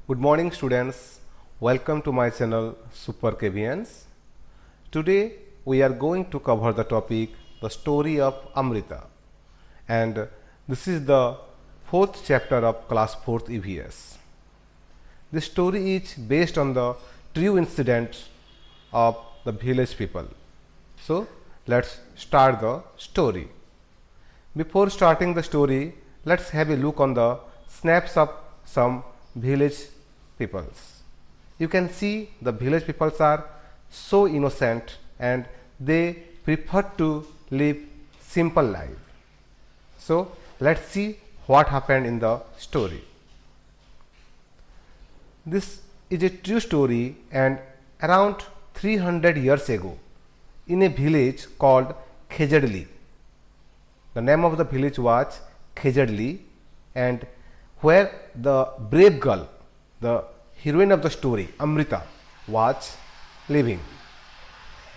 Good morning students, welcome to my channel Super KVNs. Today we are going to cover the topic the story of Amrita, and this is the fourth chapter of class 4th EVS. This story is based on the true incidents of the village people. So let's start the story. Before starting the story, let's have a look on the snaps of some village peoples. You can see the village peoples are so innocent and they prefer to live simple life. So let's see what happened in the story. This is a true story, and around 300 years ago in a village called Khejadli. The name of the village was Khejadli, and where the brave girl, the heroine of the story, Amrita, was living.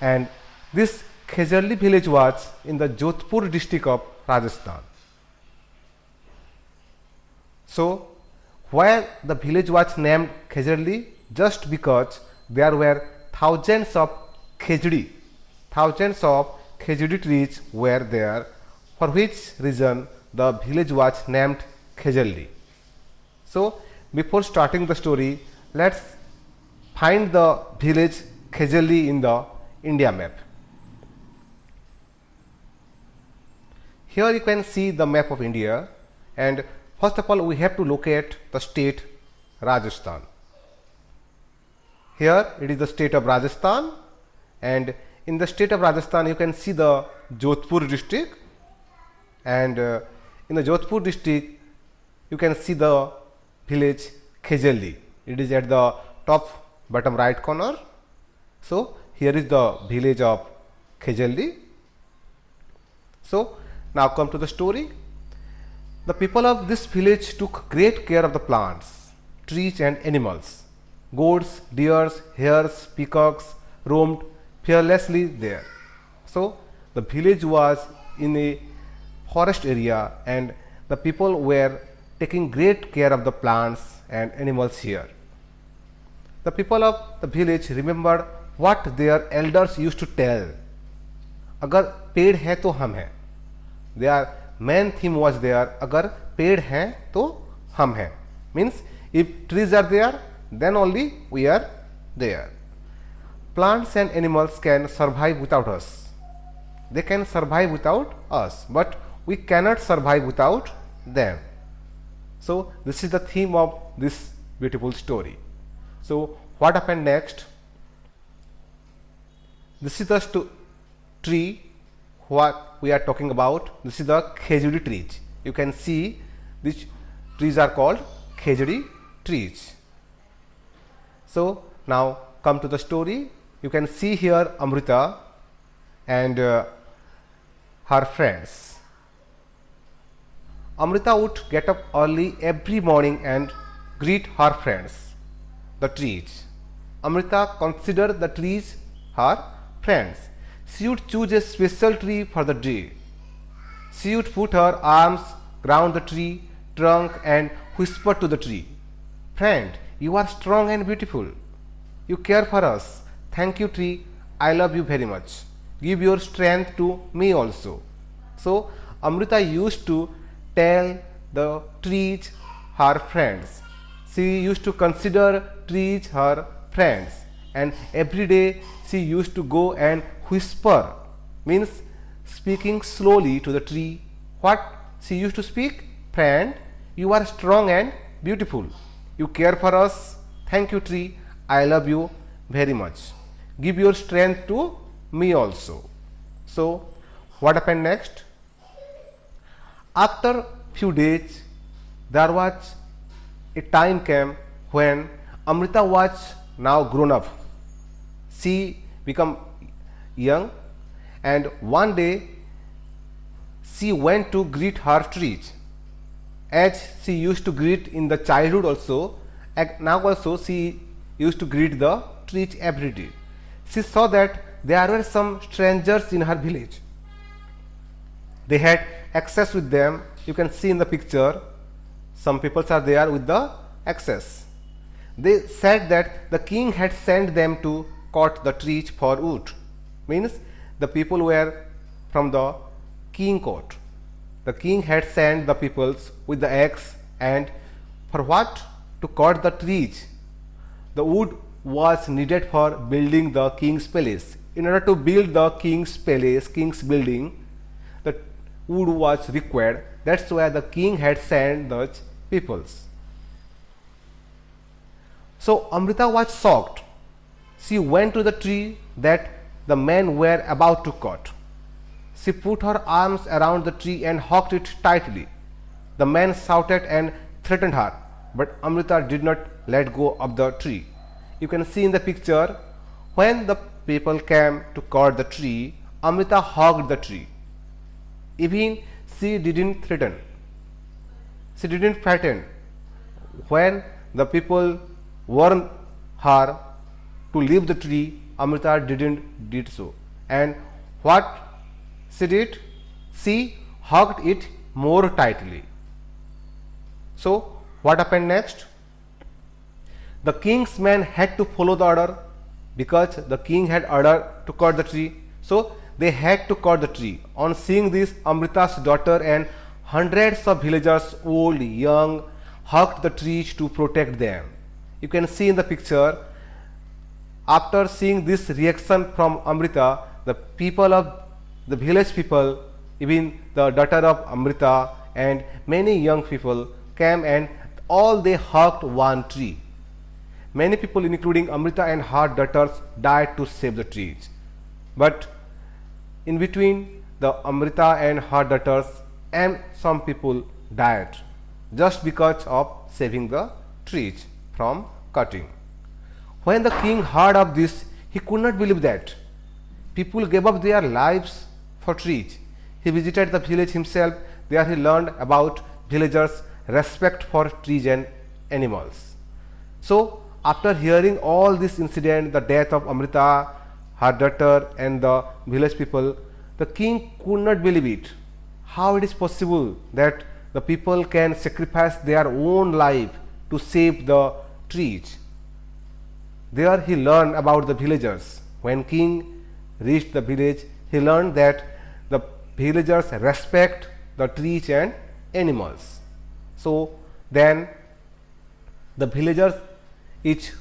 And this Khejadli village was in the Jodhpur district of Rajasthan. So, where the village was named Khejadli just because there were thousands of khejdi trees were there, for which reason the village was named Khejadli. So, before starting the story, let's find the village Khejadli in the India map. Here you can see the map of India, and first of all we have to locate the state Rajasthan. Here it is the state of Rajasthan, and in the state of Rajasthan you can see the Jodhpur district, and in the Jodhpur district you can see the village Khejadli. It is at the top bottom right corner. So here is the village of Khejadli. So now come to the story. The people of this village took great care of the plants, trees and animals. Goats, deers, hares, peacocks roamed fearlessly there. So the village was in a forest area, and the people were taking great care of the plants and animals here. The people of the village remembered what their elders used to tell. अगर पेड़ है तो हम हैं. Their main theme was there. अगर पेड़ हैं तो हम हैं. Means if trees are there, then only we are there. Plants and animals can survive without us. They can survive without us, but we cannot survive without them. So this is the theme of this beautiful story. So what happened next? This is the tree what we are talking about. This is the Khejdi trees. You can see these trees are called Khejdi trees. So now come to the story. You can see here Amrita and her friends. Amrita would get up early every morning and greet her friends, the trees. Amrita considered the trees her friends. She would choose a special tree for the day. She would put her arms round the tree trunk and whisper to the tree, "Friend, you are strong and beautiful. You care for us. Thank you, tree. I love you very much. Give your strength to me also." So Amrita used to tell the trees her friends. She used to consider trees her friends, and every day she used to go and whisper, means speaking slowly to the tree. What she used to speak? "Friend, you are strong and beautiful. You care for us. Thank you, tree. I love you very much. Give your strength to me also." So what happened next? After few days, there was a time came when Amrita was now grown up. She became young, and one day she went to greet her trees, as she used to greet in the childhood also, and now also she used to greet the trees every day. She saw that there were some strangers in her village. They had access with them. You can see in the picture some people are there with the access. They said that the king had sent them to cut the trees for wood. Means the people were from the king court. The king had sent the peoples with the axe, and for what? To cut the trees. The wood was needed for building the king's palace. In order to build the king's palace, king's building, the wood was required. That's why the king had sent the peoples. So Amrita was shocked. She went to the tree that the men were about to cut. She put her arms around the tree and hugged it tightly. The men shouted and threatened her, but Amrita did not let go of the tree. You can see in the picture, when the people came to cut the tree, Amrita hugged the tree. Even she didn't threaten. She didn't frighten. When the people warned her to leave the tree, Amrita didn't did so. And what she did? She hugged it more tightly. So what happened next? The king's men had to follow the order because the king had ordered to cut the tree. So they had to cut the tree. On seeing this, Amrita's daughter and hundreds of villagers, old, young, hugged the trees to protect them. You can see in the picture, after seeing this reaction from Amrita, the people of the village people, even the daughter of Amrita and many young people came and all they hugged one tree. Many people, including Amrita and her daughters, died to save the trees. But in between, the Amrita and her daughters and some people died just because of saving the trees from cutting. When the king heard of this, he could not believe that people gave up their lives for trees. He visited the village himself. There he learned about villagers' respect for trees and animals. So after hearing all this incident, the death of Amrita, her daughter and the village people, the king could not believe it. How it is possible that the people can sacrifice their own life to save the trees? There he learned about the villagers. When king reached the village, he learned that the villagers respect the trees and animals. So then the villagers is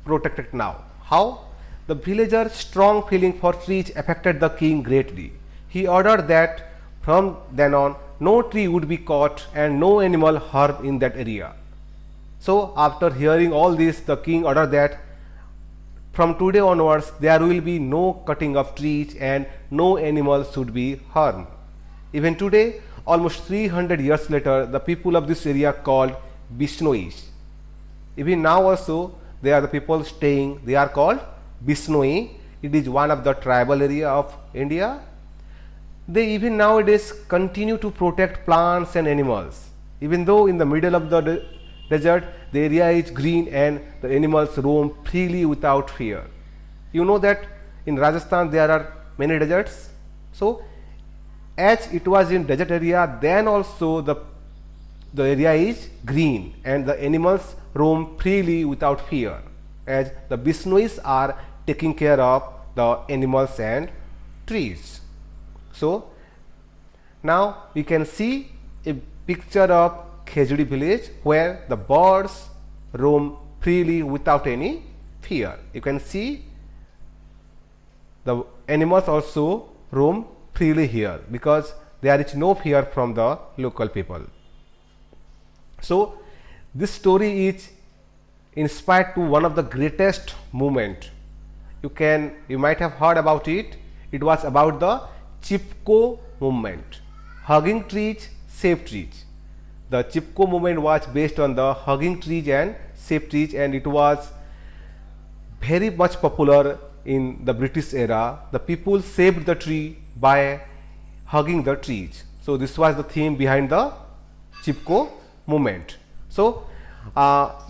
protected now. How? The villagers' strong feeling for trees affected the king greatly. He ordered that from then on no tree would be cut and no animal harmed in that area. So after hearing all this, the king ordered that from today onwards there will be no cutting of trees and no animals should be harmed. Even today, almost 300 years later, the people of this area called Bisnois. Even now also they are the people staying, they are called Bisnoi. It is one of the tribal area of India. They even nowadays continue to protect plants and animals. Even though in the middle of the desert, the area is green and the animals roam freely without fear. You know that in Rajasthan there are many deserts. So as it was in desert area, then also the area is green and the animals roam freely without fear, as the Bisnois are taking care of the animals and trees. So now we can see a picture of Khejadli Village where the birds roam freely without any fear. You can see the animals also roam freely here because there is no fear from the local people. So this story is inspired to one of the greatest movement. You might have heard about it. It was about the Chipko movement. Hugging trees, save trees. The Chipko movement was based on the hugging trees and save trees, and it was very much popular in the British era. The people saved the tree by hugging the trees. So this was the theme behind the Chipko movement. So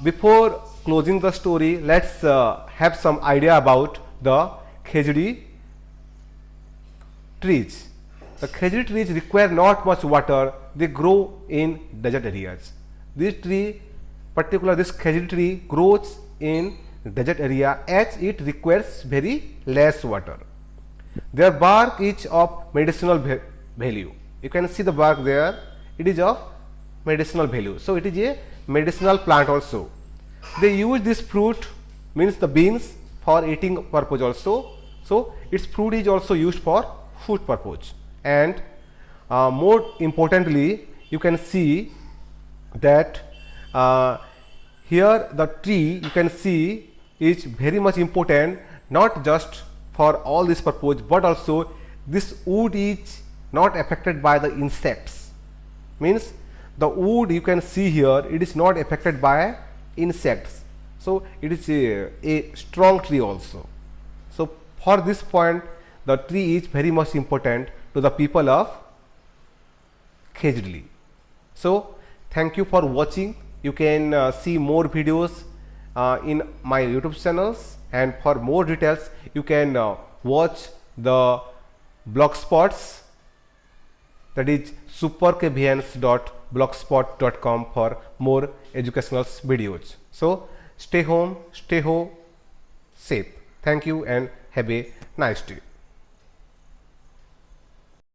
before closing the story, let's have some idea about the Khejadli trees. The Khejadli trees require not much water. They grow in desert areas. This tree, particular this Khejadli tree, grows in desert area as it requires very less water. Their bark is of medicinal value. You can see the bark there, it is of medicinal value. So it is a medicinal plant also. They use this fruit, means the beans, for eating purpose also. So its fruit is also used for food purpose. And more importantly, you can see that here the tree you can see is very much important, not just for all this purpose, but also this wood is not affected by the insects. Means the wood you can see here, it is not affected by insects. So it is a strong tree also. So for this point, the tree is very much important to the people of Khejadli. So thank you for watching. You can see more videos in my YouTube channels, and for more details you can watch the blog spots, that is superkvns.blogspot.com for more educational videos. So stay home, stay safe. Thank you and have a nice day.